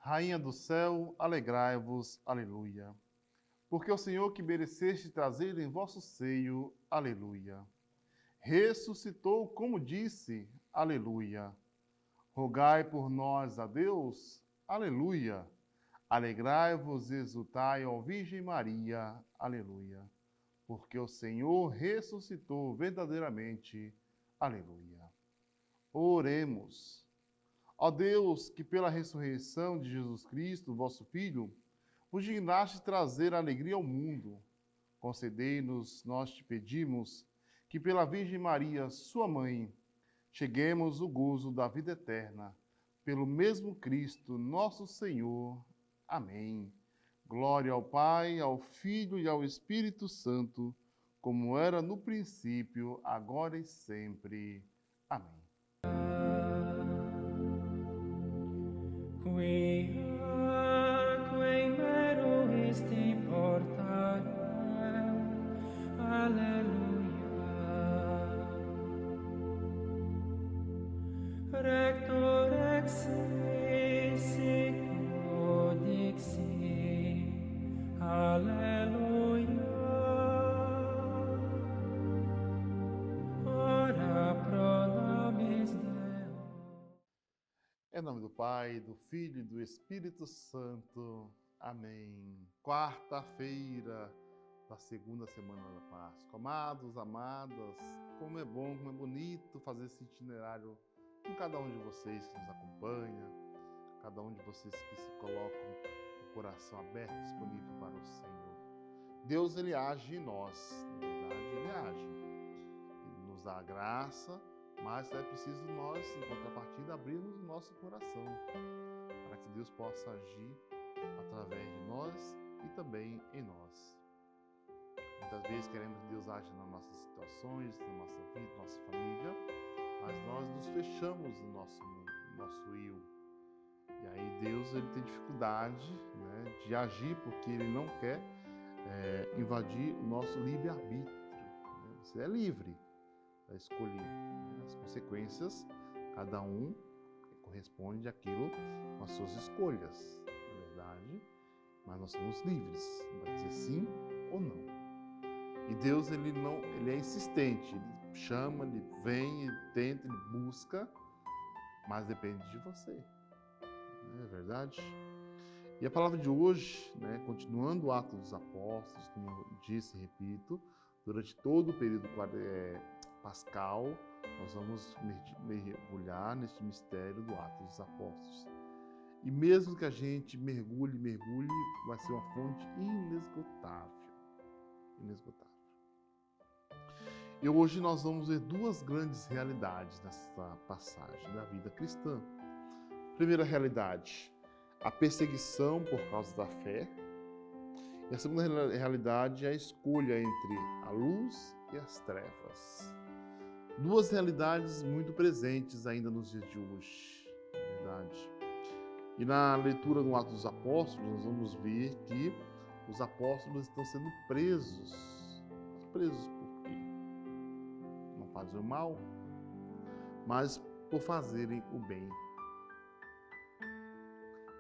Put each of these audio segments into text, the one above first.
Rainha do céu, alegrai-vos, aleluia. Porque o Senhor que mereceste trazer em vosso seio, aleluia. Ressuscitou, como disse, aleluia. Rogai por nós a Deus, aleluia. Alegrai-vos e exultai, ó Virgem Maria, aleluia. Porque o Senhor ressuscitou verdadeiramente, aleluia. Oremos. Ó Deus, que pela ressurreição de Jesus Cristo, vosso Filho, vos dignaste trazer alegria ao mundo, concedei-nos, nós te pedimos, que pela Virgem Maria, sua mãe, cheguemos ao gozo da vida eterna, pelo mesmo Cristo, nosso Senhor. Amém. Glória ao Pai, ao Filho e ao Espírito Santo, como era no princípio, agora e sempre. Amém. Qui mero esti portarem, alleluia. Rector ex sic dixi, alleluia. Ora pro nobis Deo. Em nome do Pai, do Filho e do Espírito Santo. Amém. Quarta-feira da segunda semana da Páscoa. Amados, amadas, como é bom, como é bonito fazer esse itinerário com cada um de vocês que nos acompanha, cada um de vocês que se colocam com o coração aberto, disponível para o Senhor. Deus, Ele age em nós, na verdade, Ele age. Ele nos dá a graça, mas é preciso nós, em contrapartida, abrirmos o nosso coração para que Deus possa agir através de nós e também em nós. Muitas vezes queremos que Deus age nas nossas situações, na nossa vida, na nossa família, mas nós nos fechamos no nosso mundo, no nosso eu. E aí Deus, ele tem dificuldade, né, de agir porque Ele não quer invadir o nosso livre-arbítrio. Né? Você é livre a escolher. As consequências, cada um corresponde àquilo com as suas escolhas, na verdade, mas nós somos livres para dizer sim ou não. E Deus, ele é insistente, ele chama, ele vem, ele tenta, ele busca, mas depende de você, não é verdade? E a palavra de hoje, né, continuando o Atos dos Apóstolos, como eu disse e repito, durante todo o período pascal, nós vamos mergulhar neste mistério do Atos dos Apóstolos. E mesmo que a gente mergulhe, vai ser uma fonte inesgotável. Inesgotável. E hoje nós vamos ver duas grandes realidades nessa passagem da vida cristã. Primeira realidade, a perseguição por causa da fé. E a segunda realidade é a escolha entre a luz e as trevas. Duas realidades muito presentes ainda nos dias de hoje, na verdade. E na leitura do Atos dos Apóstolos, nós vamos ver que os apóstolos estão sendo presos. Presos por quê? Não fazem o mal, mas por fazerem o bem.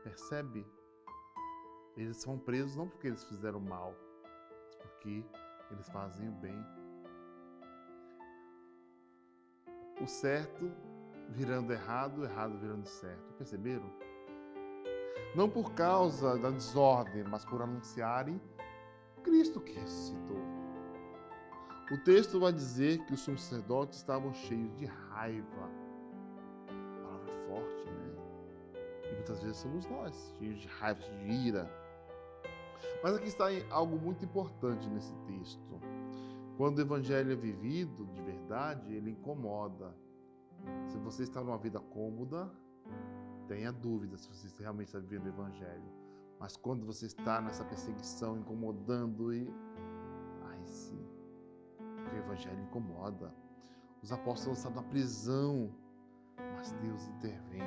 Percebe? Eles são presos não porque eles fizeram mal, mas porque eles fazem o bem. O certo virando errado, o errado virando certo. Perceberam? Não por causa da desordem, mas por anunciarem Cristo que ressuscitou. O texto vai dizer que os sumos sacerdotes estavam cheios de raiva. Palavra forte, né? E muitas vezes somos nós, cheios de raiva, de ira. Mas aqui está algo muito importante nesse texto. Quando o evangelho é vivido de verdade, ele incomoda. Se você está numa vida cômoda, tenha dúvida se você realmente está vivendo o Evangelho. Mas quando você está nessa perseguição, incomodando, aí sim, o Evangelho incomoda. Os apóstolos estavam na prisão, mas Deus intervém.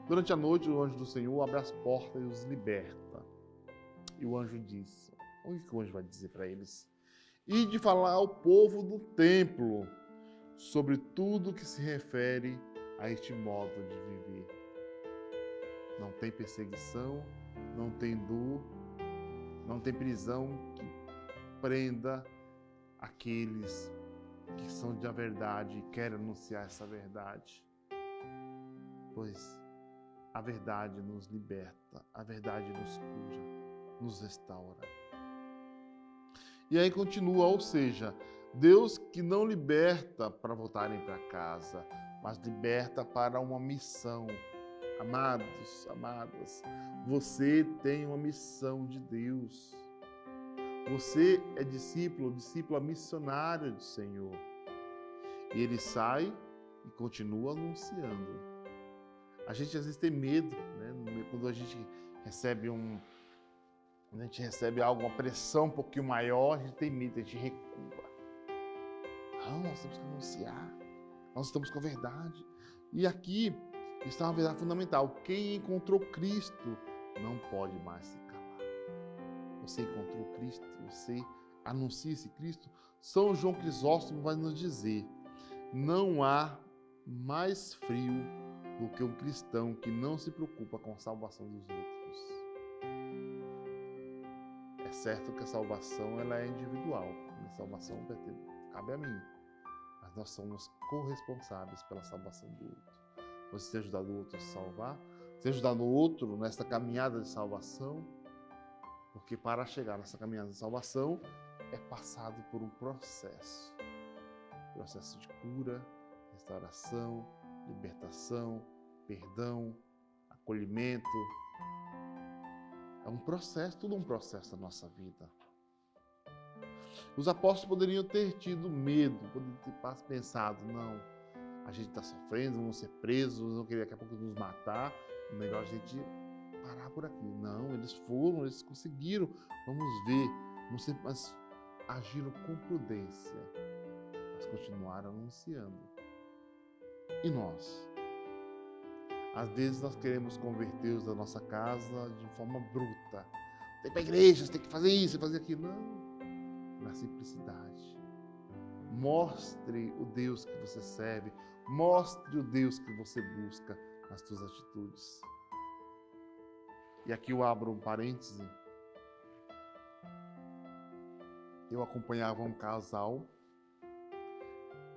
Durante a noite, o anjo do Senhor abre as portas e os liberta. E o anjo diz, o que o anjo vai dizer para eles? E de falar ao povo do templo sobre tudo que se refere a este modo de viver. Não tem perseguição, não tem dor, não tem prisão que prenda aqueles que são da verdade e querem anunciar essa verdade. Pois a verdade nos liberta, a verdade nos cura, nos restaura. E aí continua, ou seja, Deus que não liberta para voltarem para casa, mas liberta para uma missão. Amados, amadas, você tem uma missão de Deus. Você é discípulo, discípula missionária do Senhor. E ele sai e continua anunciando. A gente às vezes tem medo, né? Quando a gente recebe algo, uma pressão um pouquinho maior, a gente tem medo, a gente recua. Não, nós temos que anunciar. Nós estamos com a verdade. E aqui está uma verdade fundamental. Quem encontrou Cristo não pode mais se calar. Você encontrou Cristo, você anuncia esse Cristo. São João Crisóstomo vai nos dizer: não há mais frio do que um cristão que não se preocupa com a salvação dos outros. É certo que a salvação ela é individual. A salvação cabe a mim. Mas nós somos corresponsáveis pela salvação do outro. Você tem ajudado o outro a se salvar, você tem ajudado o outro nesta caminhada de salvação, porque para chegar nessa caminhada de salvação é passado por um processo de cura, restauração, libertação, perdão, acolhimento. É um processo, tudo um processo da nossa vida. Os apóstolos poderiam ter tido medo, poderiam ter pensado, não, a gente está sofrendo, vamos ser presos, vão querer daqui a pouco nos matar, é melhor a gente parar por aqui. Não, eles foram, eles conseguiram, vamos ver, mas agiram com prudência, mas continuaram anunciando. E nós? Às vezes nós queremos converter-os da nossa casa de forma bruta. Tem que ir para a igreja, você tem que fazer isso, fazer aquilo. Não, na simplicidade. Mostre o Deus que você serve, mostre o Deus que você busca nas suas atitudes. E aqui eu abro um parêntese. Eu acompanhava um casal,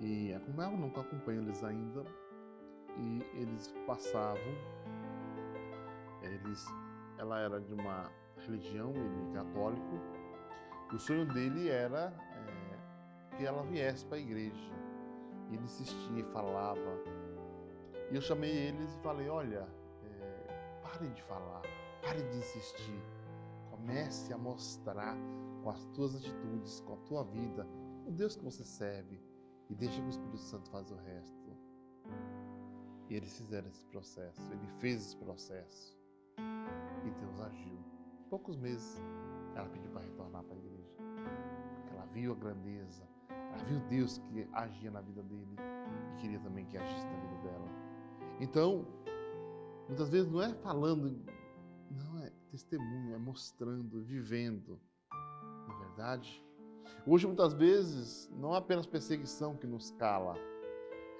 e nunca acompanho eles ainda, e eles passavam, ela era de uma religião, ele católico, e o sonho dele era que ela viesse para a igreja. E ele insistia, falava. E eu chamei eles e falei, olha, pare de falar, pare de insistir. Comece a mostrar com as tuas atitudes, com a tua vida, o Deus que você serve. E deixa que o Espírito Santo faz o resto. E eles fizeram esse processo, ele fez esse processo. E Deus agiu. Em poucos meses, ela pediu para retornar para a igreja. Porque ela viu a grandeza, ela viu Deus que agia na vida dele e queria também que agisse na vida dela. Então, muitas vezes não é falando, não, é testemunho, é mostrando, vivendo. Não é verdade? Hoje, muitas vezes, não é apenas perseguição que nos cala,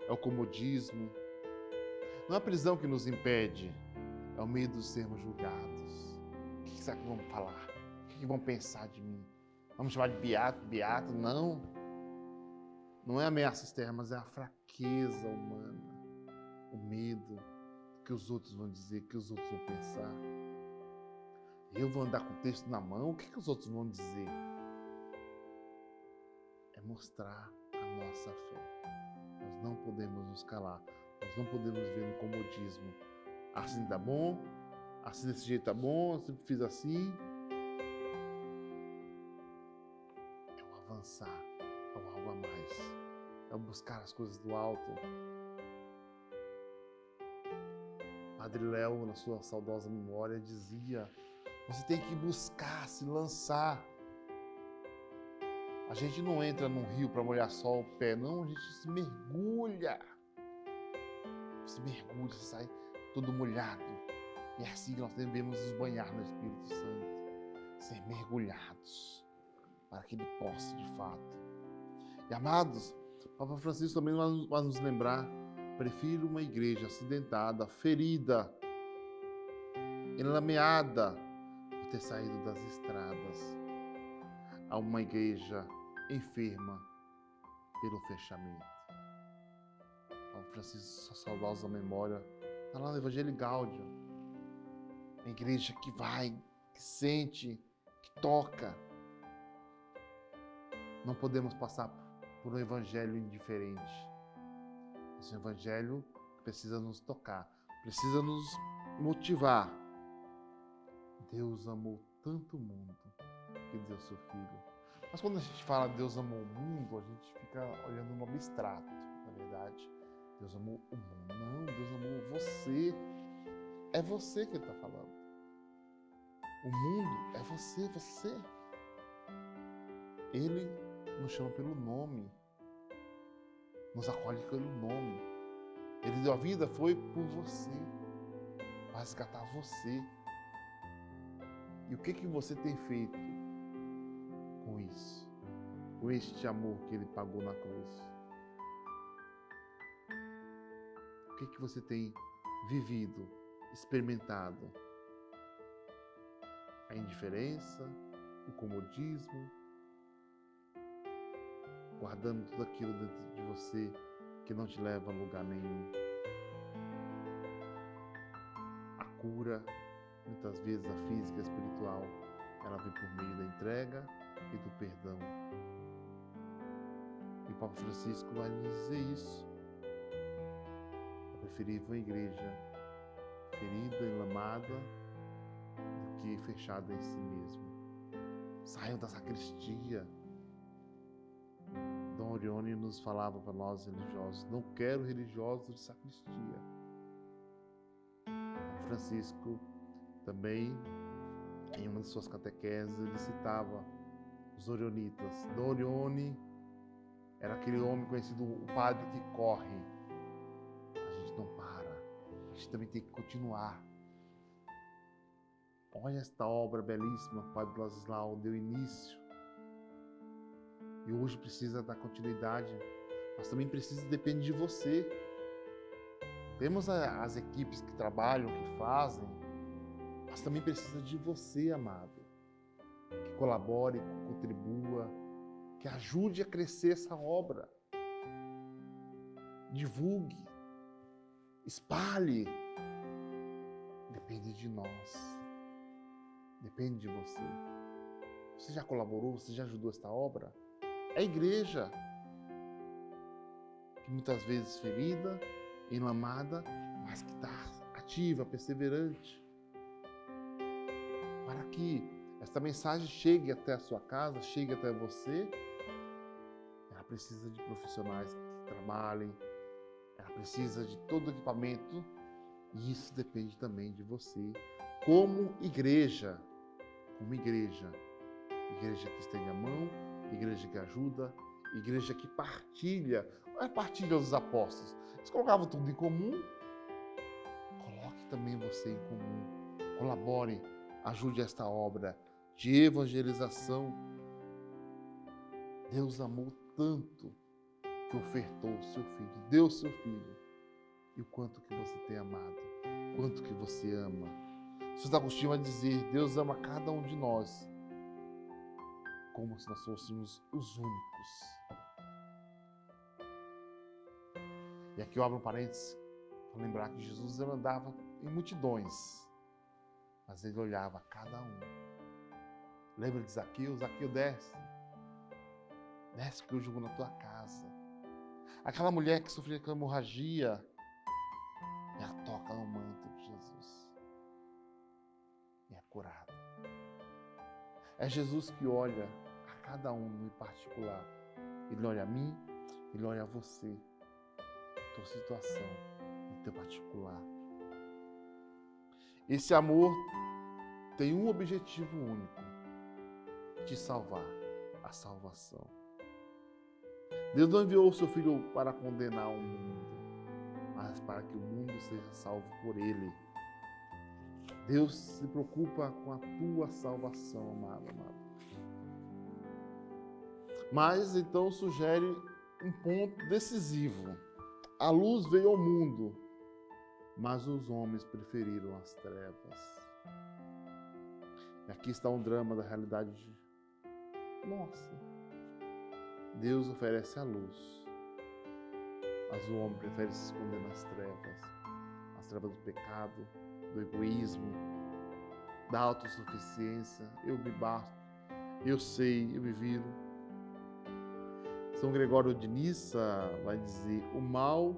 é o comodismo, não é a prisão que nos impede, é o medo de sermos julgados. O que será que vão falar? O que vão pensar de mim? Vamos chamar de beato? Não. Não é ameaça externa, mas é a fraqueza humana, o medo que os outros vão dizer, que os outros vão pensar. Eu vou andar com o texto na mão, o que os outros vão dizer? É mostrar a nossa fé. Nós não podemos nos calar, nós não podemos ver no comodismo. Assim tá bom, assim desse jeito tá bom, eu sempre fiz assim. É o avançar, é o algo a mais, é o buscar as coisas do alto. Padre Léo, na sua saudosa memória, dizia: você tem que buscar, se lançar. A gente não entra num rio para molhar só o pé, não, a gente se mergulha. Se mergulha, sai todo molhado. E é assim que nós devemos nos banhar no Espírito Santo, ser mergulhados, para que Ele possa, de fato. E amados, o Papa Francisco também vai nos lembrar: prefiro uma igreja acidentada, ferida, enlameada por ter saído das estradas, a uma igreja enferma pelo fechamento. Papa Francisco, sua saudosa memória, está lá no Evangelho Gáudio. Uma igreja que vai, que sente, que toca. Não podemos passar por um evangelho indiferente. Esse evangelho precisa nos tocar, precisa nos motivar. Deus amou tanto o mundo que deu seu Filho. Mas quando a gente fala Deus amou o mundo, a gente fica olhando no abstrato, na verdade. Deus amou o mundo. Não, Deus amou você. É você que Ele está falando. O mundo é você, você. Ele nos chama pelo nome. Nos acolhe pelo nome. Ele deu a vida, foi por você. Para resgatar você. E o que você tem feito com isso? Com este amor que Ele pagou na cruz? O que você tem vivido, experimentado? A indiferença, o comodismo, guardando tudo aquilo dentro de você que não te leva a lugar nenhum. A cura, muitas vezes a física e a espiritual, ela vem por meio da entrega e do perdão. E o Papa Francisco vai nos dizer isso. É preferível uma igreja ferida, enlamada, do que fechada em si mesma. Saiam da sacristia. Dom Orione nos falava para nós religiosos: não quero religiosos de sacristia. Francisco também, em uma de suas catequeses, ele citava os orionitas. Dom Orione era aquele homem conhecido, o padre que corre. A gente não para, a gente também tem que continuar. Olha esta obra belíssima que o Padre Ladislau deu início. E hoje precisa dar continuidade, mas também precisa, depende de você. Temos as equipes que trabalham, que fazem, mas também precisa de você, amado. Que colabore, que contribua, que ajude a crescer essa obra. Divulgue, espalhe. Depende de nós. Depende de você. Você já colaborou? Você já ajudou esta obra? É a igreja, que muitas vezes ferida, enlamada, mas que está ativa, perseverante. Para que esta mensagem chegue até a sua casa, chegue até você, ela precisa de profissionais que trabalhem, ela precisa de todo o equipamento, e isso depende também de você, como igreja, igreja que estende a mão, igreja que ajuda, igreja que partilha. Não é partilha dos apóstolos. Eles colocavam tudo em comum. Coloque também você em comum. Colabore, ajude esta obra de evangelização. Deus amou tanto que ofertou o seu Filho, deu o seu Filho. E o quanto que você tem amado, quanto que você ama. Santo Agostinho vai dizer: Deus ama cada um de nós como se nós fôssemos os únicos. E aqui eu abro um parênteses para lembrar que Jesus andava em multidões, mas ele olhava a cada um. Lembra de Zaqueu? Zaqueu, desce que eu jogo na tua casa. Aquela mulher que sofria com hemorragia, ela toca no manto de Jesus e é curada. É Jesus que olha a cada um em particular. Ele olha a mim, Ele olha a você, a tua situação, o teu particular. Esse amor tem um objetivo único: te salvar, a salvação. Deus não enviou o seu Filho para condenar o mundo, mas para que o mundo seja salvo por Ele. Deus se preocupa com a tua salvação, amado. Mas então sugere um ponto decisivo. A luz veio ao mundo, mas os homens preferiram as trevas. E aqui está um drama da realidade nossa. Deus oferece a luz, mas o homem prefere se esconder nas trevas do pecado, do egoísmo, da autossuficiência. Eu me basto, eu sei, eu me viro. São Gregório de Nissa vai dizer: o mal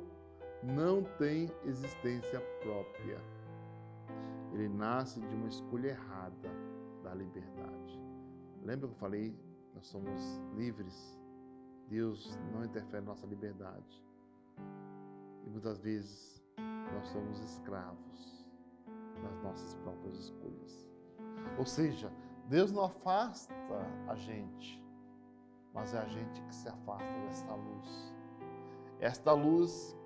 não tem existência própria. Ele nasce de uma escolha errada da liberdade. Lembra que eu falei? Nós somos livres. Deus não interfere na nossa liberdade. E muitas vezes nós somos escravos das nossas próprias escolhas. Ou seja, Deus não afasta a gente, mas é a gente que se afasta desta luz. Esta luz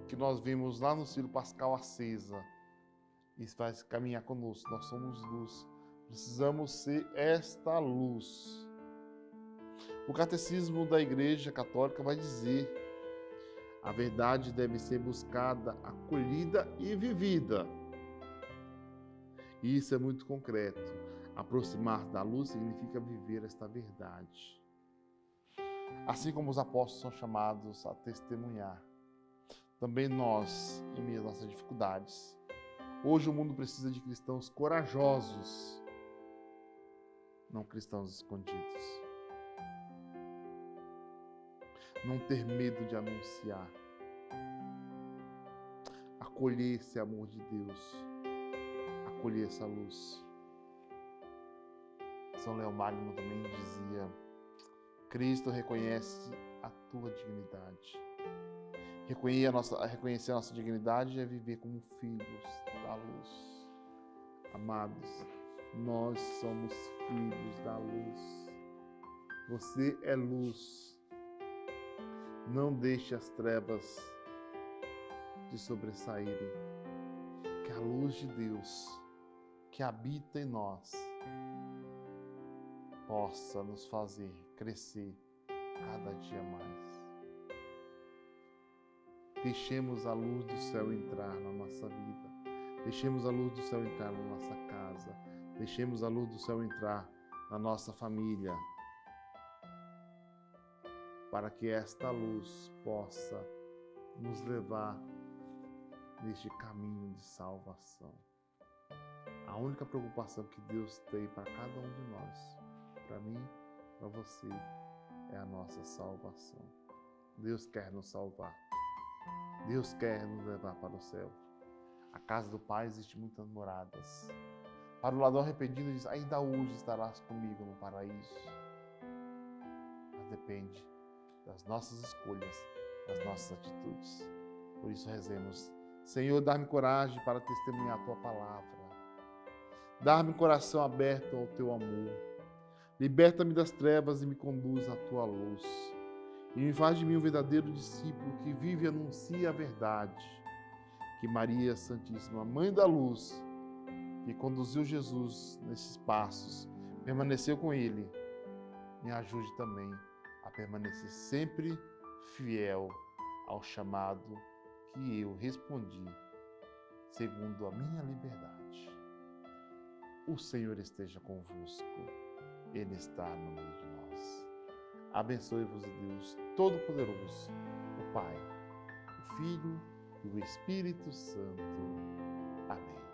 que nós vimos lá no Círio Pascal acesa, e vai caminhar conosco. Nós somos luz. Precisamos ser esta luz. O Catecismo da Igreja Católica vai dizer: a verdade deve ser buscada, acolhida e vivida. E isso é muito concreto. Aproximar-se da luz significa viver esta verdade. Assim como os apóstolos são chamados a testemunhar, também nós, em meio às nossas dificuldades. Hoje o mundo precisa de cristãos corajosos, não cristãos escondidos. Não ter medo de anunciar. Acolher esse amor de Deus. Acolher essa luz. São Leão Magno também dizia: Cristo reconhece a tua dignidade. Reconhecer a nossa dignidade é viver como filhos da luz. Amados, nós somos filhos da luz. Você é luz. Não deixe as trevas te sobressaírem. Que a luz de Deus, que habita em nós, possa nos fazer crescer cada dia mais. Deixemos a luz do céu entrar na nossa vida. Deixemos a luz do céu entrar na nossa casa. Deixemos a luz do céu entrar na nossa família. Para que esta luz possa nos levar neste caminho de salvação. A única preocupação que Deus tem para cada um de nós, para mim, para você, é a nossa salvação. Deus quer nos salvar. Deus quer nos levar para o céu. A casa do Pai existe muitas moradas. Para o ladrão arrependido, diz: ainda hoje estarás comigo no paraíso. Mas depende das nossas escolhas, das nossas atitudes. Por isso rezemos: Senhor, dá-me coragem para testemunhar a Tua palavra. Dá-me um coração aberto ao Teu amor. Liberta-me das trevas e me conduz à Tua luz. E me faz de mim um verdadeiro discípulo que vive e anuncia a verdade. Que Maria Santíssima, Mãe da Luz, que conduziu Jesus nesses passos, permaneceu com Ele, me ajude também a permanecer sempre fiel ao chamado que eu respondi, segundo a minha liberdade. O Senhor esteja convosco, Ele está no meio de nós. Abençoe-vos Deus Todo-Poderoso, o Pai, o Filho e o Espírito Santo. Amém.